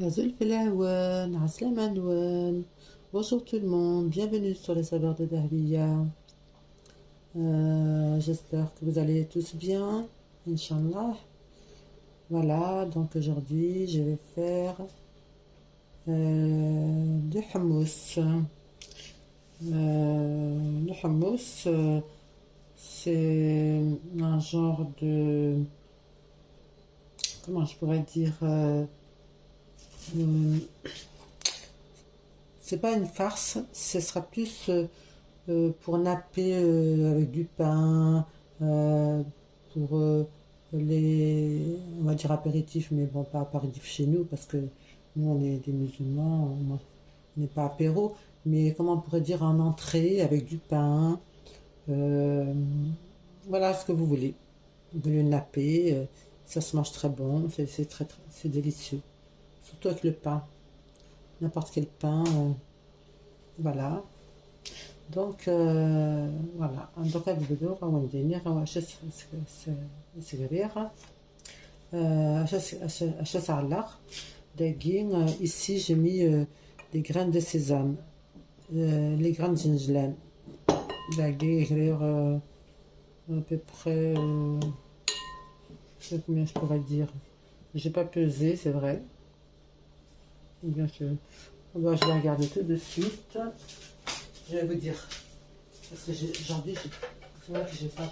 Zulfilawan, Aslamanwan. Bonjour tout le monde, bienvenue sur les saveurs de Dahlia. J'espère que vous allez tous bien, Inch'Allah. Voilà, donc aujourd'hui je vais faire du hummus. Le hummus, c'est un genre de, comment je pourrais dire, c'est pas une farce, ce sera plus pour napper avec du pain, pour les, on va dire apéritifs, mais bon, pas apéritifs chez nous, parce que nous, on est des musulmans, on n'est pas apéro, mais comment on pourrait dire en entrée, avec du pain, euh, voilà ce que vous voulez. Vous voulez le napper, ça se mange très bon, c'est délicieux, surtout avec le pain, n'importe quel pain, voilà. Donc voilà, donc نبدو غندير صغير اش علق داكين. Ici j'ai mis des graines de sésame, les graines de gingembre داكين à peu près je sais combien je pourrais dire, j'ai pas pesé c'est vrai, bien sûr. Bon, je vais regarder tout de suite. Je vais vous dire. Parce que aujourd'hui, c'est vrai que j'ai pas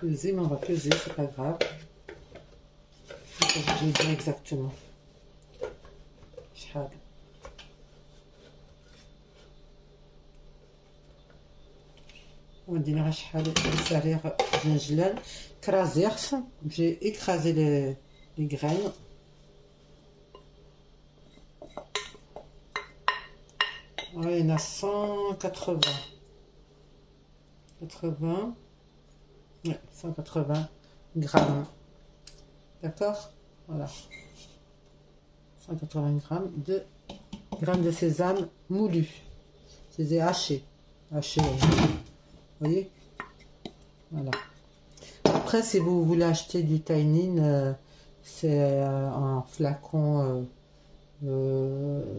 pesé, mais on va peser, c'est pas grave. Je vais dire exactement. شحال. On dira شحال سريع جنجلان كرازيرس. J'ai écrasé les graines. Ouais, il y en a 180. 80. Ouais, 180 grammes. D'accord? Voilà. 180 grammes de graines de sésame moulu. Je les ai hachés. Hachés, vous voyez? Voilà. Après, si vous voulez acheter du tahine, c'est un flacon,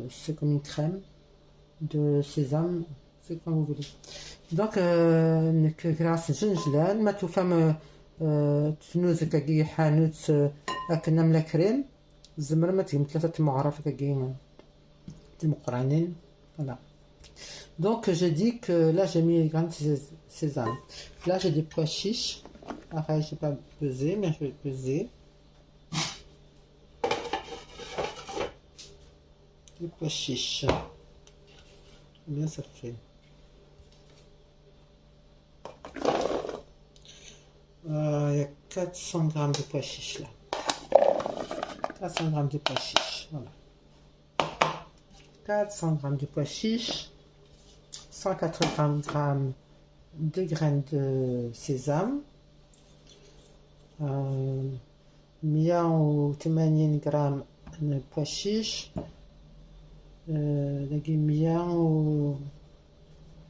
c'est comme une crème de sésame, c'est comme vous voulez. Donc نكراس الجنجلان ما تفهم تنوز كاكي حانوت اكنا ملا كريم زمر ما تهم ثلاثة معرف كاكي مقرانين. Voilà. Donc je dis que là j'ai mis les graines de sésame. Là j'ai des pois chiches. Pareil, j'ai pas pesé, mais je vais peser. Les pois chiches. Combien ça fait? Il y a 400 grammes de pois chiches là. 400 grammes de pois chiches, voilà. 400 grammes de pois chiches, 180 grammes de graines de sésame, 180 grammes de pois chiches, 100 و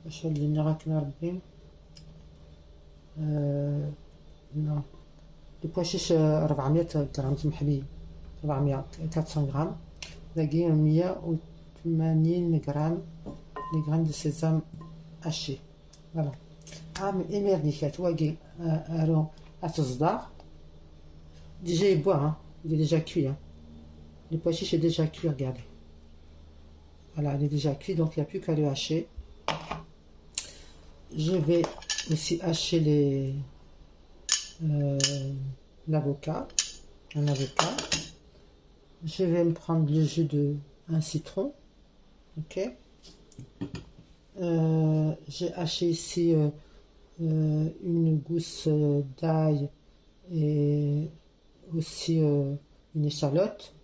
واش اللي راكنا ربي non. Les pois chiches 400 grammes سمحلي 400 غرام باقي 180 غرام les graines de sésame hachées. Voilà. mais émerdيكات واقي ارو اتصدار déjà il boit, hein. Il est déjà cuit, hein. Les pois chiches est déjà cuit, regardez. Voilà, il est déjà cuit, donc il n'y a plus qu'à le hacher. Je vais aussi hacher l'avocat, un avocat. Je vais me prendre le jus d'un citron, ok. J'ai haché ici une gousse d'ail et aussi une échalote.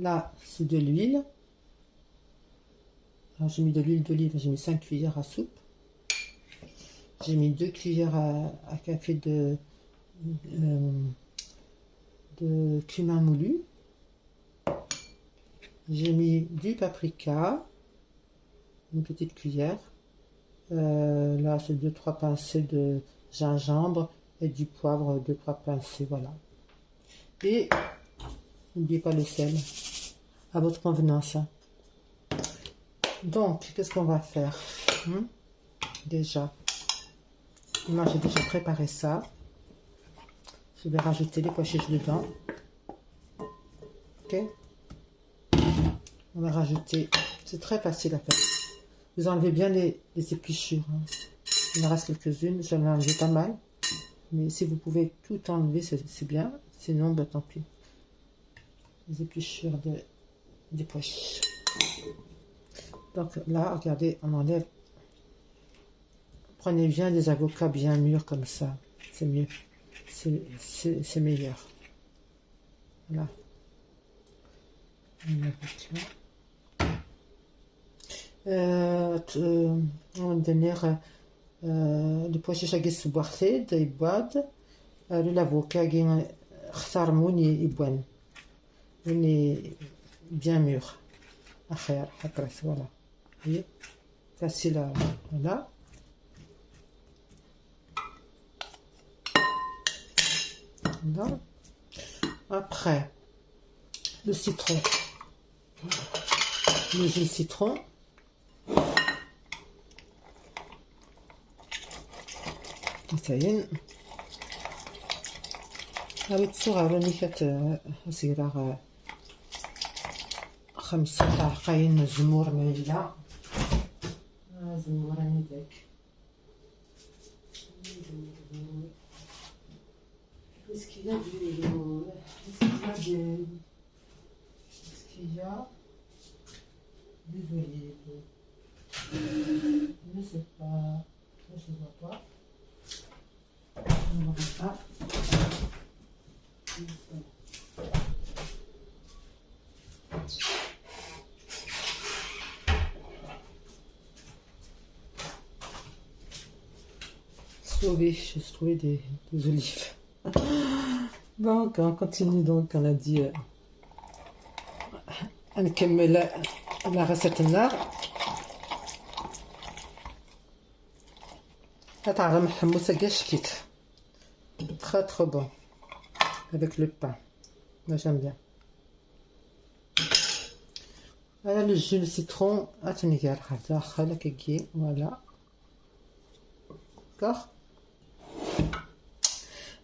Là, c'est de l'huile. J'ai mis de l'huile d'olive, j'ai mis 5 cuillères à soupe. J'ai mis 2 cuillères à café de cumin moulu. J'ai mis du paprika, une petite cuillère. Là, c'est 2-3 pincées de gingembre et du poivre, 2-3 pincées, voilà. Et n'oubliez pas le sel, à votre convenance. Donc, qu'est-ce qu'on va faire? Déjà, moi j'ai déjà préparé ça. Je vais rajouter les pois chiches dedans. Ok? On va rajouter, c'est très facile à faire. Vous enlevez bien les épluchures. Il en reste quelques-unes, j'en ai enlevé pas mal. Mais si vous pouvez tout enlever, c'est bien. Sinon, ben, tant pis. Les épluchures des pois chiches. Donc là, regardez, on enlève. Prenez bien des avocats bien mûrs comme ça. C'est mieux. C'est meilleur. Voilà. ندير لي بوا شيشه كي سبوختي دايباد l'avocat qui اختار موني يبان موني bien mûr اخير هكا voilà voyez facile voilà voilà après le citron le jus de citron مثلا هاوي تصغر راني صغيرة 5 عقاين زمور مايلة زمور راني داك مسكينة ديالو مسكينة des olives. Je ne sais pas. Je ne vois pas. Je ne vois pas. Sauvé, j'ai trouvé des olives. Donc, on continue donc, on a dit. نكمل la recette النار هتعرف محموسة كاع شكيت très trop bon avec le pain moi j'aime bien voilà le jus de citron عطيني كاع داخل كي voilà d'accord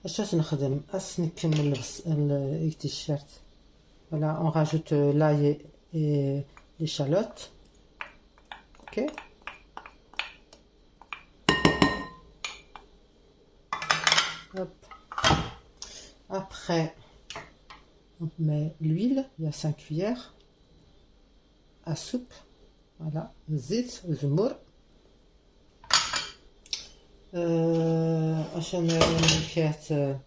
اش نخدم نكمل التيشيرت. Voilà, on rajoute l'ail et l'échalote. Ok. Hop. Après, on met l'huile. Il y a 5 cuillères à soupe. Voilà. Zit, zmour. عشان نكهة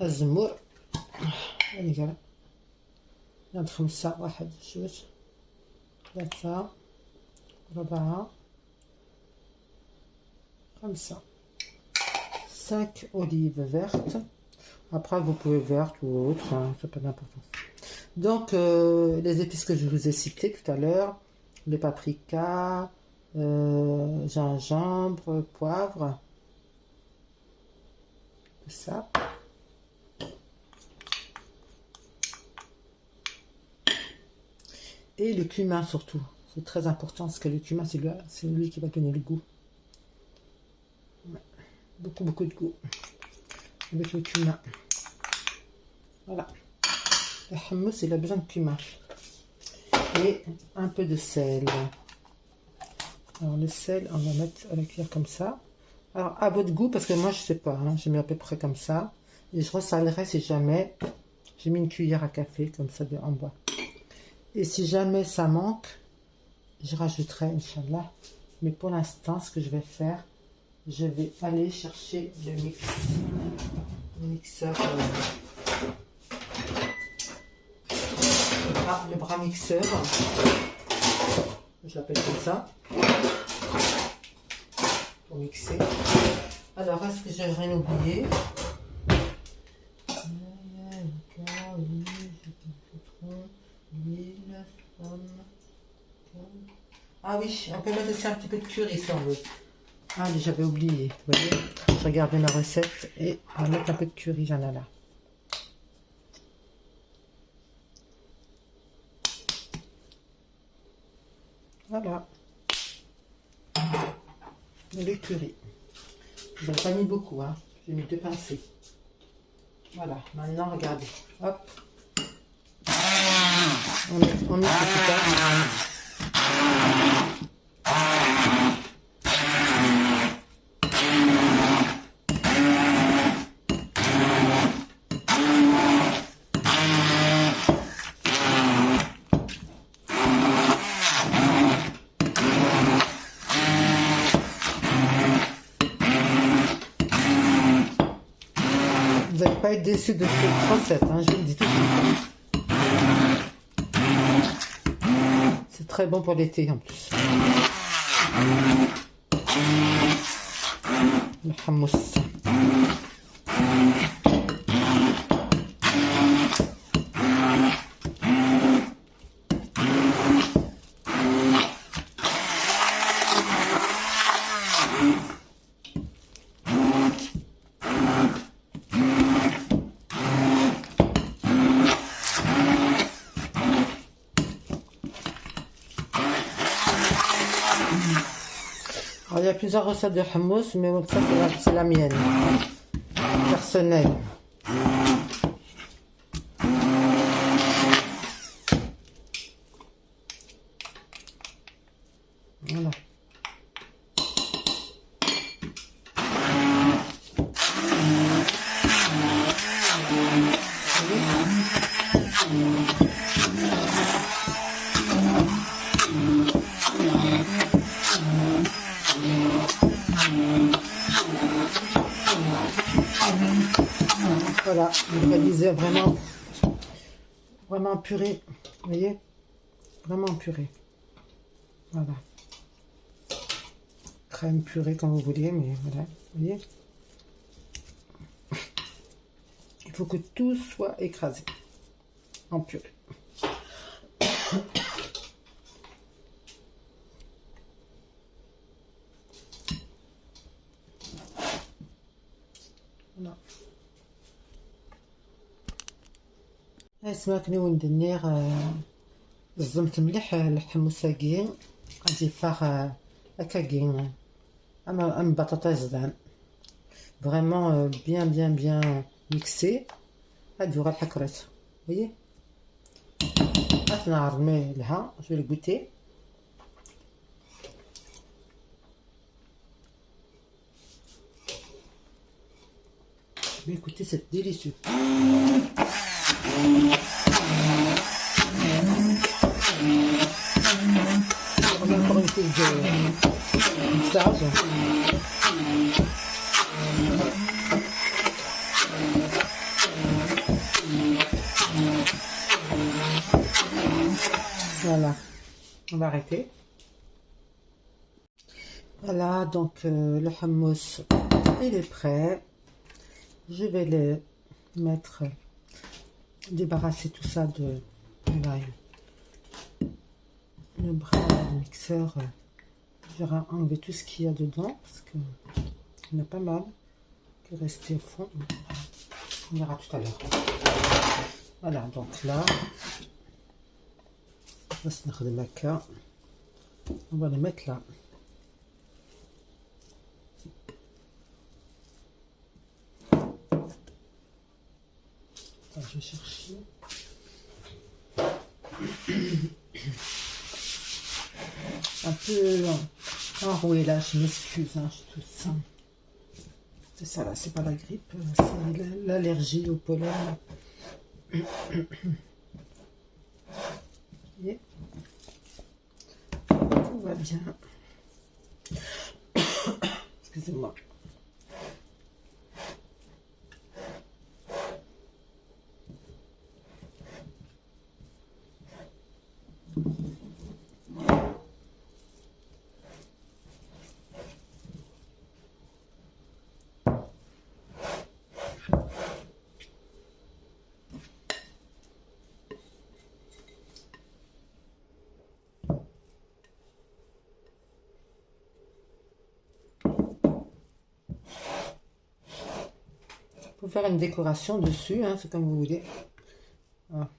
الزمور. يعني عند 5 1 2 3 4 5 5 olives vertes. Après vous pouvez verte ou autre, hein, ça n'a pas d'importance. Donc les épices que je vous ai citées tout à l'heure, le paprika, gingembre, poivre, tout ça. Et le cumin surtout, c'est très important parce que le cumin c'est lui qui va donner le goût. Beaucoup de goût avec le cumin. Voilà. Le hummus il a besoin de cumin. Et un peu de sel. Alors le sel on va mettre à la cuillère comme ça. Alors à votre goût parce que moi je sais pas, hein, j'ai mis à peu près comme ça. Et je ressalerai si jamais. J'ai mis une cuillère à café comme ça en bois. Et si jamais ça manque, je rajouterai, Inch'Allah. Mais pour l'instant, ce que je vais faire, je vais aller chercher le mixeur, le bras mixeur. Je l'appelle comme ça. Pour mixer. Alors, est-ce que j'ai rien oublié? Ah oui, on peut mettre aussi un petit peu de curry si on veut. Ah, j'avais oublié. Vous voyez, je regardais ma recette et on va mettre un peu de curry, j'en ai là. Voilà. Le curry. Je n'ai pas mis beaucoup, hein. J'ai mis 2 pincées. Voilà, maintenant regardez. Hop. On met tout ça. Vous n'allez pas être déçus de cette recette, hein, je vous le dis tout de suite. C'est très bon pour l'été en plus. Le hummus. Alors, il y a plusieurs recettes de hummus, mais ça c'est la mienne, personnelle. Voilà. Voilà, vous réalisez vraiment purée, vous voyez, vraiment purée. Voilà, crème purée comme vous voulez, mais voilà, vous voyez. Il faut que tout soit écrasé en purée. Voilà. اسمعك نو ندير زمت مليح الحموساكي غادي فار هكاكي اما بطاطا زدان فريمون بيان ميكسي. هادو غير الحكرات ويي اثنا نرمي لها جو لي غوتي. Mais écoutez, c'est délicieux. On a encore une couche de sage. Voilà, on va arrêter. Voilà, donc le hummus, il est prêt. Je vais le mettre, débarrasser tout ça de le bras du mixeur. Je vais enlever tout ce qu'il y a dedans parce que il y en a pas mal qui est resté au fond. On verra tout à l'heure. Voilà, donc là, on va le mettre là. Je vais chercher. Un peu enroué là, je m'excuse, hein, je tousse ça. C'est ça là, c'est pas la grippe, c'est l'allergie au pollen. Et tout va bien. Excusez-moi. Faut faire une décoration dessus, hein, c'est comme vous voulez. Voilà.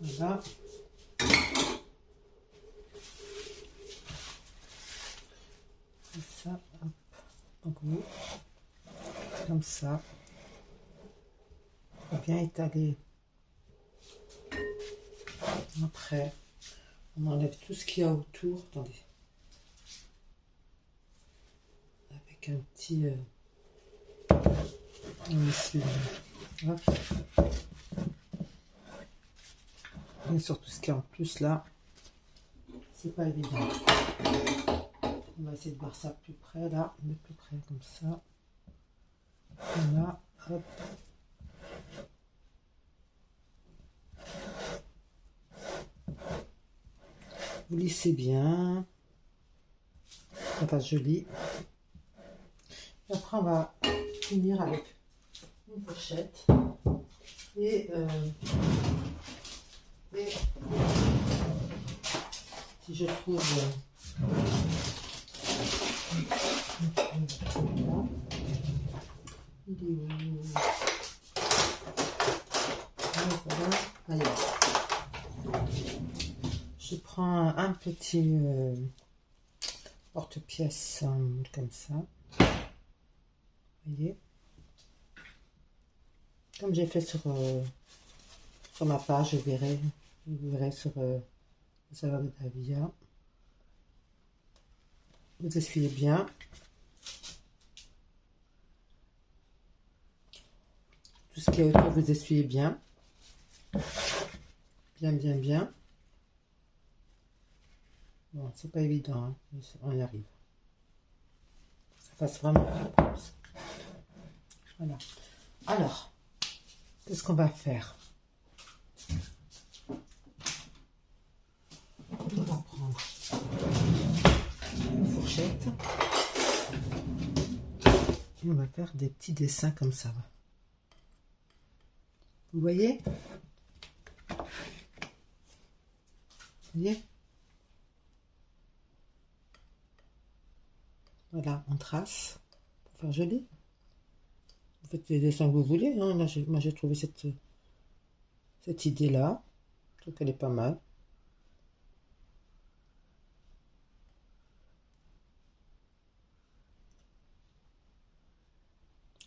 Voilà. en gros, comme ça. Bien étalé. Après, on enlève tout ce qu'il y a autour. Attendez. Avec un petit... Hop. Et surtout ce qu'il y a en plus là, c'est pas évident. On va essayer de voir ça plus près là, de plus près comme ça. Voilà, hop. Vous lissez bien, ça va joli. Et après on va finir avec une fourchette et si je trouve il est où? Voilà. Allez. Je prends un petit porte-pièce comme ça. Vous voyez, comme j'ai fait sur ma page, vous verrez sur le savoir de Davia. Vous essuyez bien. Tout ce qui est autour, vous essuyez bien. Bien, bien, bien. Bon, c'est pas évident, hein, mais on y arrive. Ça fasse vraiment propre. Voilà. Alors, qu'est-ce qu'on va faire? On va prendre une fourchette et on va faire des petits dessins comme ça. Vous voyez? Vous voyez? Voilà, on trace pour faire joli. Vous faites les dessins que vous voulez. Hein. Moi, j'ai trouvé cette idée-là. Je trouve qu'elle est pas mal.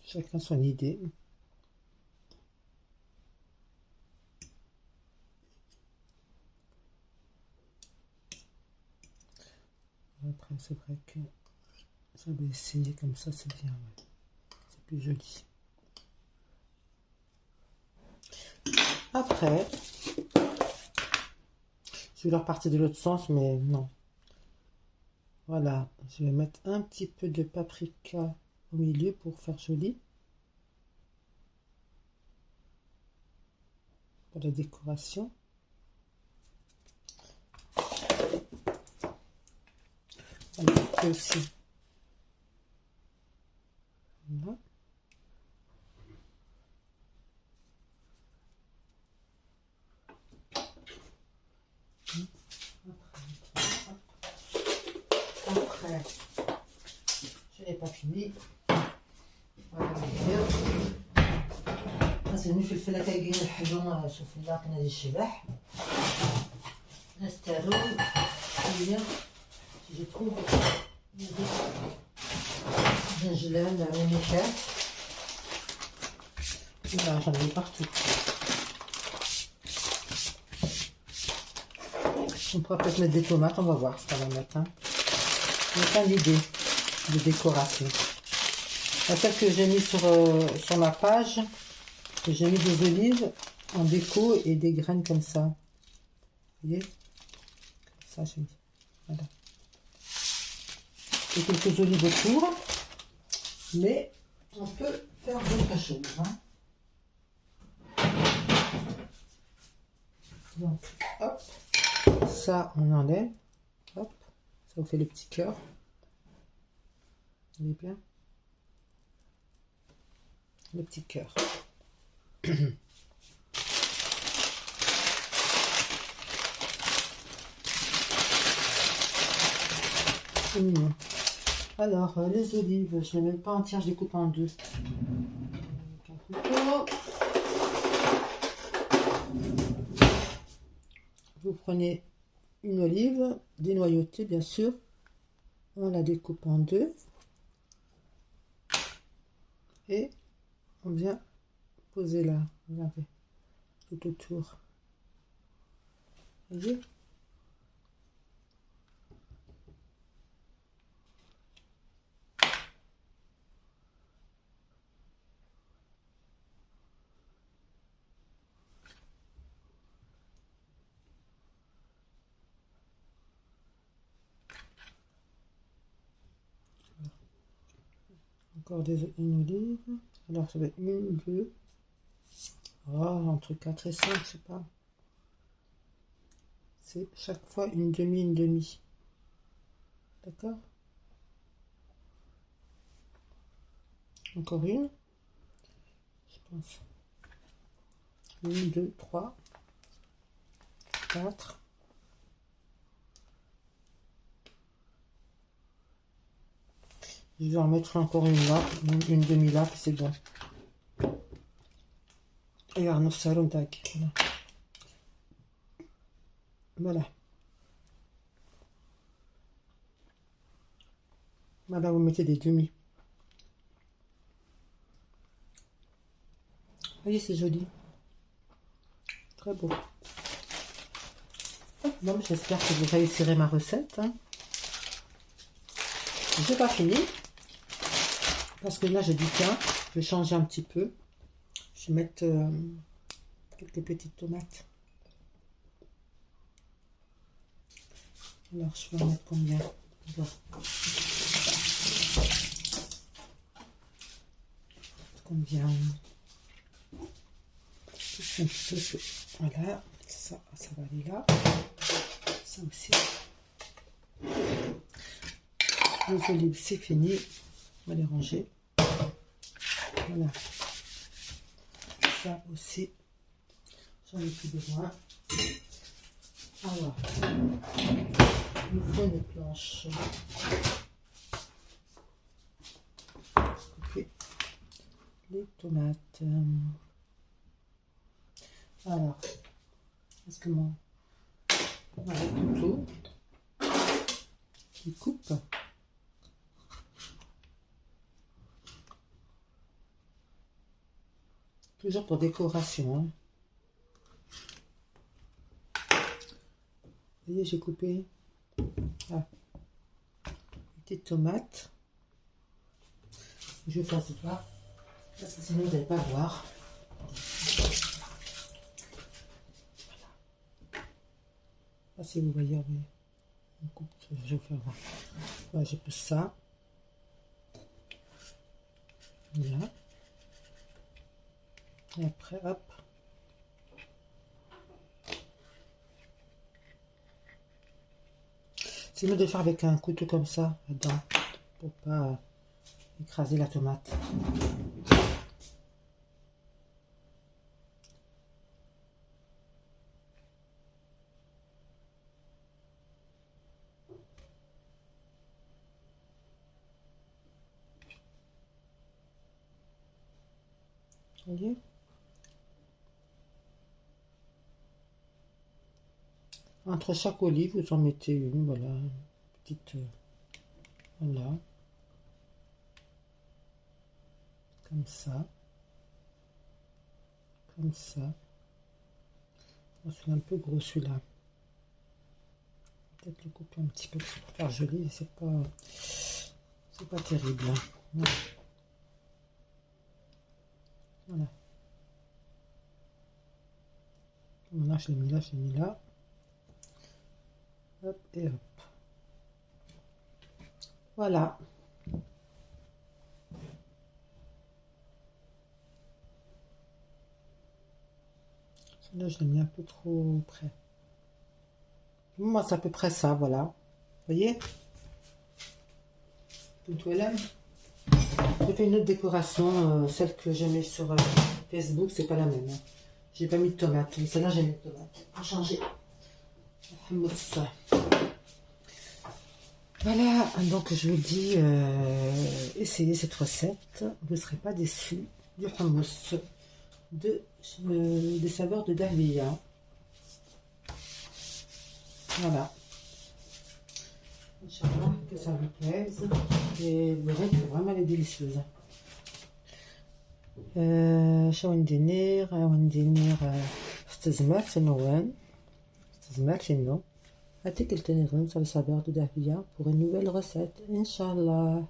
Chacun son idée. Après, c'est vrai que j'avais essayé comme ça, c'est bien. Ouais. C'est plus joli. Après, je vais leur partir de l'autre sens, mais non. Voilà, je vais mettre un petit peu de paprika au milieu pour faire joli. Pour la décoration. Voilà, aussi. Voilà. Après, je n'ai pas fini. Voilà, غنسمي في الفلة كاين الحجم شوف لا كنا ديال الشبح نستعرو هي جو تروف جنجلان مونيكات لا j'en ai partout. On pourra peut-être mettre des tomates, on va voir ce qu'on va mettre. Hein. Il y a plein d'idées de décoration. Celle que j'ai mis sur ma page, j'ai mis des olives en déco et des graines comme ça. Vous voyez? Comme ça, j'ai mis. Voilà. Et quelques olives autour. Mais on peut faire d'autres choses. Hein. Donc, hop. Ça, on enlève. Hop. Ça vous fait le petit cœur. Vous voyez bien? Le petit cœur. C'est mignon. Alors, les olives, je ne les mets pas entières, je les coupe en deux. Vous prenez une olive, dénoyautée bien sûr. On la découpe en deux. Et on vient poser là, regardez, tout autour. Vous voyez? Encore une olive. Alors ça va être une, deux, oh, entre 4 et 5, je sais pas. C'est chaque fois une demi. D'accord? Encore une. Je pense. 1, 2, 3, 4. Je vais en mettre encore une là, une demi là, puis c'est bon. Et Arnaud Salon, tac. Voilà. Voilà. Voilà, vous mettez des demi. Vous voyez, c'est joli. Très beau. Bon, j'espère que vous réussirez ma recette. Hein. Je n'ai pas fini. Parce que là, j'ai du pain. Je vais changer un petit peu. Je vais mettre quelques petites tomates. Alors, je vais en mettre combien? Voilà. Combien? Un petit peu. Voilà. Ça va aller là. Ça aussi. Les olives, c'est fini. On va les ranger. Voilà. Ça aussi, j'en ai plus besoin. Alors, il nous faut une planche. Ok. Les tomates. Alors, est-ce que mon couteau qui coupe? Toujours pour décoration. Hein. Vous voyez, j'ai coupé petite tomate. Je passe pas parce que sinon vous n'allez pas voir. Ah, si vous voyez, on coupe, je vais faire voir. Voilà, je pousse ça. Voilà. Et après, hop. C'est mieux de faire avec un couteau comme ça, dedans, pour pas écraser la tomate. Vous voyez? Entre chaque olive, vous en mettez une, voilà, une petite, voilà, comme ça, comme ça. Oh, c'est un peu gros celui-là. Peut-être le couper un petit peu pour faire joli, c'est pas terrible. Hein. Voilà. Voilà. Maintenant, je l'ai mis là, je l'ai mis là. Hop et hop. Voilà. Là, je l'ai mis un peu trop près. Moi, c'est à peu près ça, voilà. Vous voyez? Une toilette. J'ai fait une autre décoration, celle que j'ai mis sur Facebook, c'est pas la même. Hein. J'ai pas mis de tomates. Celle-là, j'ai mis de tomates. Pour changer. Voilà, donc je vous dis, essayez cette recette, vous ne serez pas déçus du hummus des saveurs de Dahlia. Voilà. Inch'Allah, que ça vous plaise et vous verrez que vraiment elle est délicieuse. استزمرت نوان استزمرت النو هاتيك التاني غنسى الصباح دو دهبية pour une nouvelle recette Inch'Allah